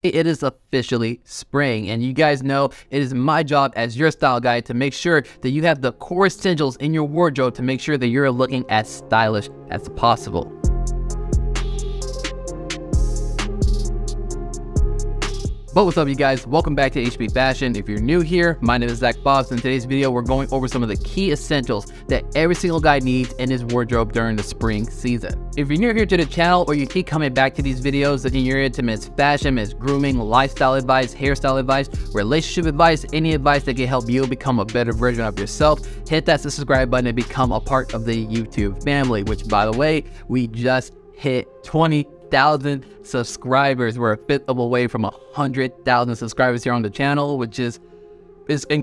It is officially spring, and you guys know it is my job as your style guide to make sure that you have the core essentials in your wardrobe to make sure that you're looking as stylish as possible. But what's up, you guys? Welcome back to HB Fashion. If you're new here, my name is Zach Bobs. In today's video, we're going over some of the key essentials that every single guy needs in his wardrobe during the spring season. If you're new here to the channel or you keep coming back to these videos and you're into men's fashion, men's grooming, lifestyle advice, hairstyle advice, relationship advice, any advice that can help you become a better version of yourself, hit that subscribe button and become a part of the YouTube family, which, by the way, we just hit 20,000 subscribers. We're a fifth of away from 100,000 subscribers here on the channel, which is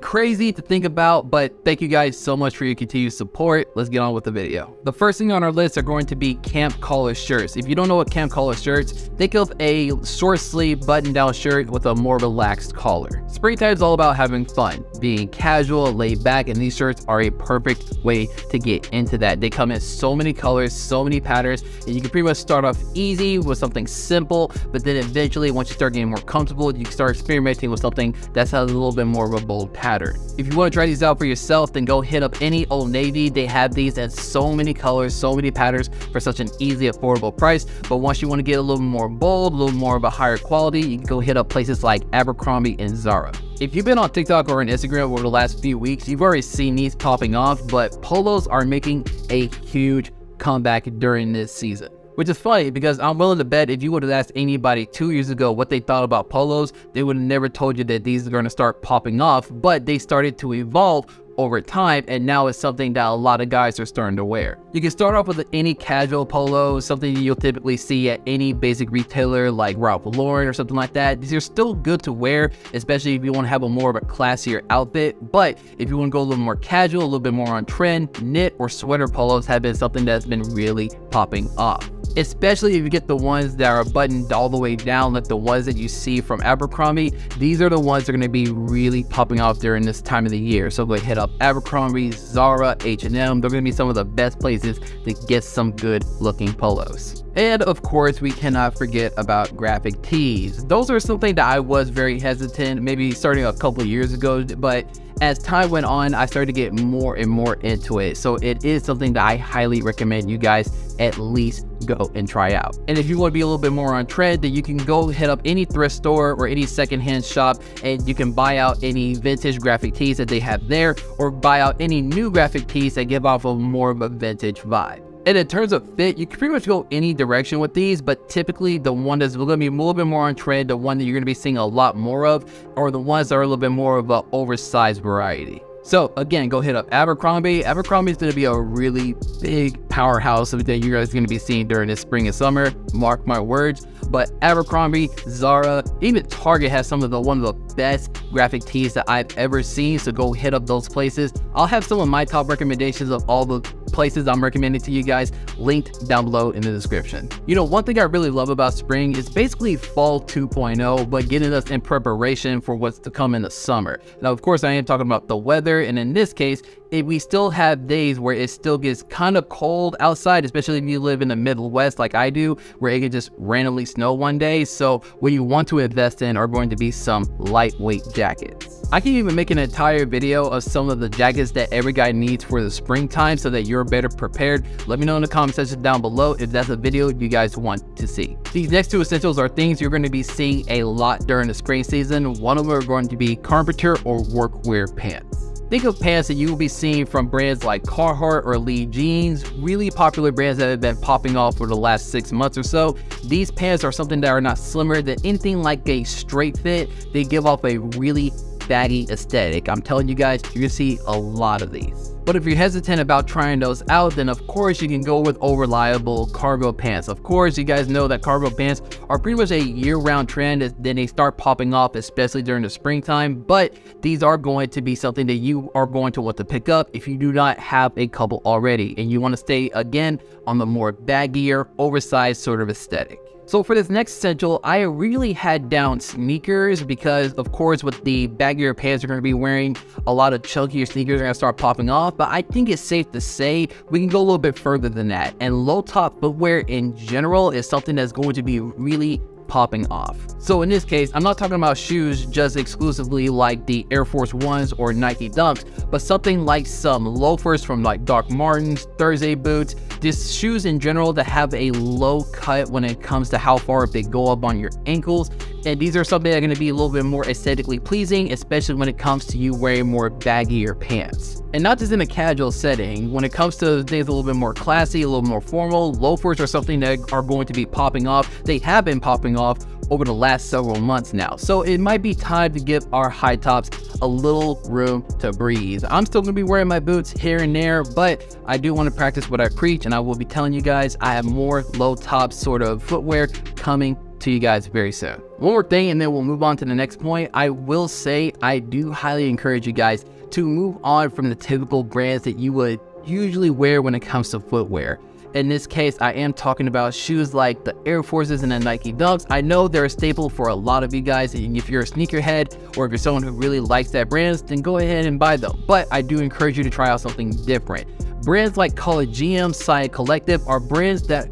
crazy to think about, but thank you guys so much for your continued support. Let's get on with the video. The first thing on our list are going to be camp collar shirts. If you don't know what camp collar shirts, think of a short sleeve button down shirt with a more relaxed collar. Springtime is all about having fun, being casual, laid back, and these shirts are a perfect way to get into that. They come in so many colors, so many patterns, and you can pretty much start off easy with something simple, but then eventually once you start getting more comfortable, you can start experimenting with something that has a little bit more of a bold pattern. If you want to try these out for yourself, then go hit up any Old Navy. They have these in so many colors, so many patterns for such an easy, affordable price. But once you want to get a little more bold, a little more of a higher quality, you can go hit up places like Abercrombie and Zara. If you've been on TikTok or on Instagram over the last few weeks, you've already seen these popping off, but Polos are making a huge comeback during this season. Which is funny because I'm willing to bet if you would have asked anybody 2 years ago what they thought about Polos, they would have never told you that these are going to start popping off, but they started to evolve over time, and now it's something that a lot of guys are starting to wear. You can start off with any casual polo, something you'll typically see at any basic retailer like Ralph Lauren or something like that. These are still good to wear, especially if you want to have a more of a classier outfit. But if you want to go a little more casual, a little bit more on trend, knit or sweater polos have been something that's been really popping off. Especially if you get the ones that are buttoned all the way down, like the ones that you see from Abercrombie. These are the ones that are going to be really popping off during this time of the year. So go hit up Abercrombie, Zara, H&M. They're going to be some of the best places to get some good looking polos. And of course, we cannot forget about graphic tees. Those are something that I was very hesitant, maybe starting a couple of years ago, but as time went on, I started to get more and more into it. So it is something that I highly recommend you guys at least go and try out. And if you want to be a little bit more on trend, then you can go hit up any thrift store or any secondhand shop and you can buy out any vintage graphic tees that they have there, or buy out any new graphic tees that give off a more of a vintage vibe. And in terms of fit, you can pretty much go any direction with these, but typically the one that's going to be a little bit more on trend, the one that you're going to be seeing a lot more of, are the ones that are a little bit more of an oversized variety. So again, go hit up Abercrombie. Abercrombie is going to be a really big powerhouse that you guys are going to be seeing during this spring and summer. Mark my words. But Abercrombie, Zara, even Target has some of one of the best graphic tees that I've ever seen. So go hit up those places. I'll have some of my top recommendations of all the places I'm recommending to you guys linked down below in the description. You know, one thing I really love about spring is basically fall 2.0, but getting us in preparation for what's to come in the summer. Now, of course, I am talking about the weather, and in this case, if we still have days where it still gets kind of cold outside, especially if you live in the Midwest like I do, where it can just randomly snow one day. So what you want to invest in are going to be some lightweight jackets. I can even make an entire video of some of the jackets that every guy needs for the springtime so that you're better prepared. Let me know in the comment section down below if that's a video you guys want to see. These next two essentials are things you're going to be seeing a lot during the spring season. One of them are going to be carpenter or workwear pants. Think of pants that you will be seeing from brands like Carhartt or Lee Jeans, really popular brands that have been popping off for the last 6 months or so. These pants are something that are not slimmer than anything like a straight fit. They give off a really baggy aesthetic. I'm telling you guys, you're gonna see a lot of these. But if you're hesitant about trying those out, then of course you can go with reliable cargo pants. Of course, you guys know that cargo pants are pretty much a year-round trend, then they start popping off, especially during the springtime. But these are going to be something that you are going to want to pick up if you do not have a couple already, and you want to stay again on the more baggier, oversized sort of aesthetic. So for this next essential, I really had down sneakers because, of course, with the baggier pants you're going to be wearing, a lot of chunkier sneakers are going to start popping off. But I think it's safe to say we can go a little bit further than that. And low top footwear in general is something that's going to be really popping off. So in this case, I'm not talking about shoes just exclusively like the Air Force Ones or Nike Dunks, but something like some loafers from like Doc Martens, Thursday boots, just shoes in general that have a low cut when it comes to how far they go up on your ankles. And these are something that are going to be a little bit more aesthetically pleasing, especially when it comes to you wearing more baggier pants. And not just in a casual setting, when it comes to things a little bit more classy, a little more formal, loafers are something that are going to be popping off. They have been popping off over the last several months now. So it might be time to give our high tops a little room to breathe. I'm still gonna be wearing my boots here and there, but I do want to practice what I preach, and I will be telling you guys I have more low top sort of footwear coming to you guys very soon. One more thing and then we'll move on to the next point. I will say I do highly encourage you guys to move on from the typical brands that you would usually wear when it comes to footwear. In this case, I am talking about shoes like the Air Forces and the Nike Dunks. I know they're a staple for a lot of you guys, and if you're a sneakerhead or if you're someone who really likes that brand, then go ahead and buy them. But I do encourage you to try out something different. Brands like GM, Science Collective are brands that,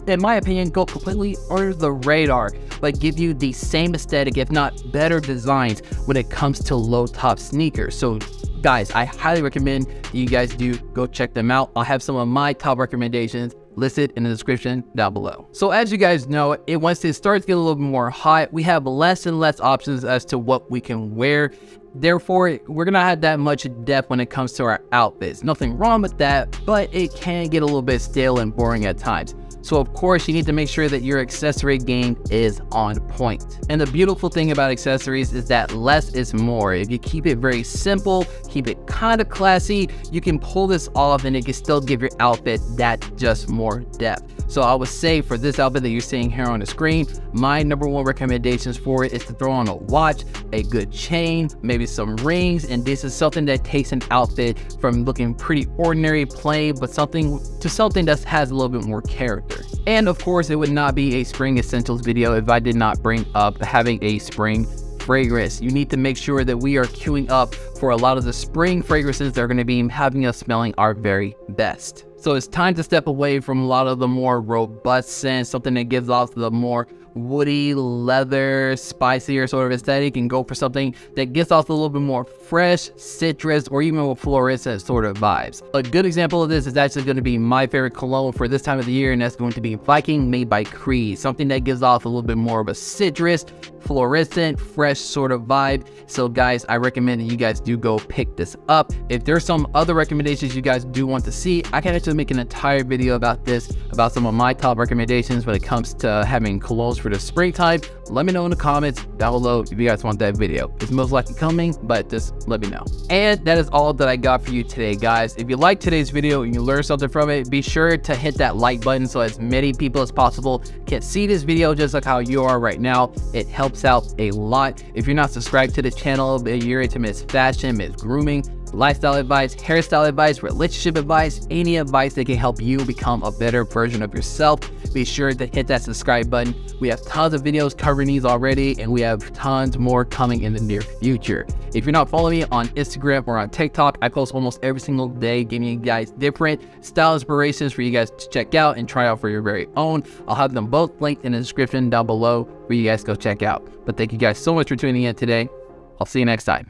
in my opinion, go completely under the radar, but give you the same aesthetic, if not better designs when it comes to low top sneakers. So guys, I highly recommend you guys do go check them out. I'll have some of my top recommendations listed in the description down below. So as you guys know, once it starts to get a little bit more hot, we have less and less options as to what we can wear. Therefore, we're gonna have that much depth when it comes to our outfits. Nothing wrong with that, but it can get a little bit stale and boring at times. So of course, you need to make sure that your accessory game is on point. And the beautiful thing about accessories is that less is more. If you keep it very simple, keep it kind of classy, you can pull this off and it can still give your outfit that just more depth. So I would say for this outfit that you're seeing here on the screen, my #1 recommendations for it is to throw on a watch, a good chain, maybe some rings, and this is something that takes an outfit from looking pretty ordinary, plain, but something that has a little bit more character. And of course, it would not be a spring essentials video if I did not bring up having a spring fragrance. You need to make sure that we are queuing up for a lot of the spring fragrances that are going to be having us smelling our very best. So it's time to step away from a lot of the more robust scents, something that gives off the more woody, leather, spicier sort of aesthetic, and go for something that gets off a little bit more fresh, citrus, or even with fluorescent sort of vibes. A good example of this is actually going to be my favorite cologne for this time of the year, and that's going to be Viking made by Creed. Something that gives off a little bit more of a citrus, fluorescent, fresh sort of vibe. So guys, I recommend that you guys do go pick this up. If there's some other recommendations you guys do want to see, I can actually make an entire video about this, about some of my top recommendations when it comes to having colognes for the springtime. Let me know in the comments down below if you guys want that video. It's most likely coming, but just let me know. And that is all that I got for you today, guys. If you liked today's video and you learned something from it, be sure to hit that like button so as many people as possible can see this video just like how you are right now. It helps out a lot. If you're not subscribed to the channel, you're into Miss Fashion, Miss Grooming, lifestyle advice, hairstyle advice, relationship advice, any advice that can help you become a better version of yourself, be sure to hit that subscribe button. We have tons of videos covering these already, and we have tons more coming in the near future. If you're not following me on Instagram or on TikTok, I post almost every single day, giving you guys different style inspirations for you guys to check out and try out for your very own. I'll have them both linked in the description down below for you guys to go check out. But thank you guys so much for tuning in today. I'll see you next time.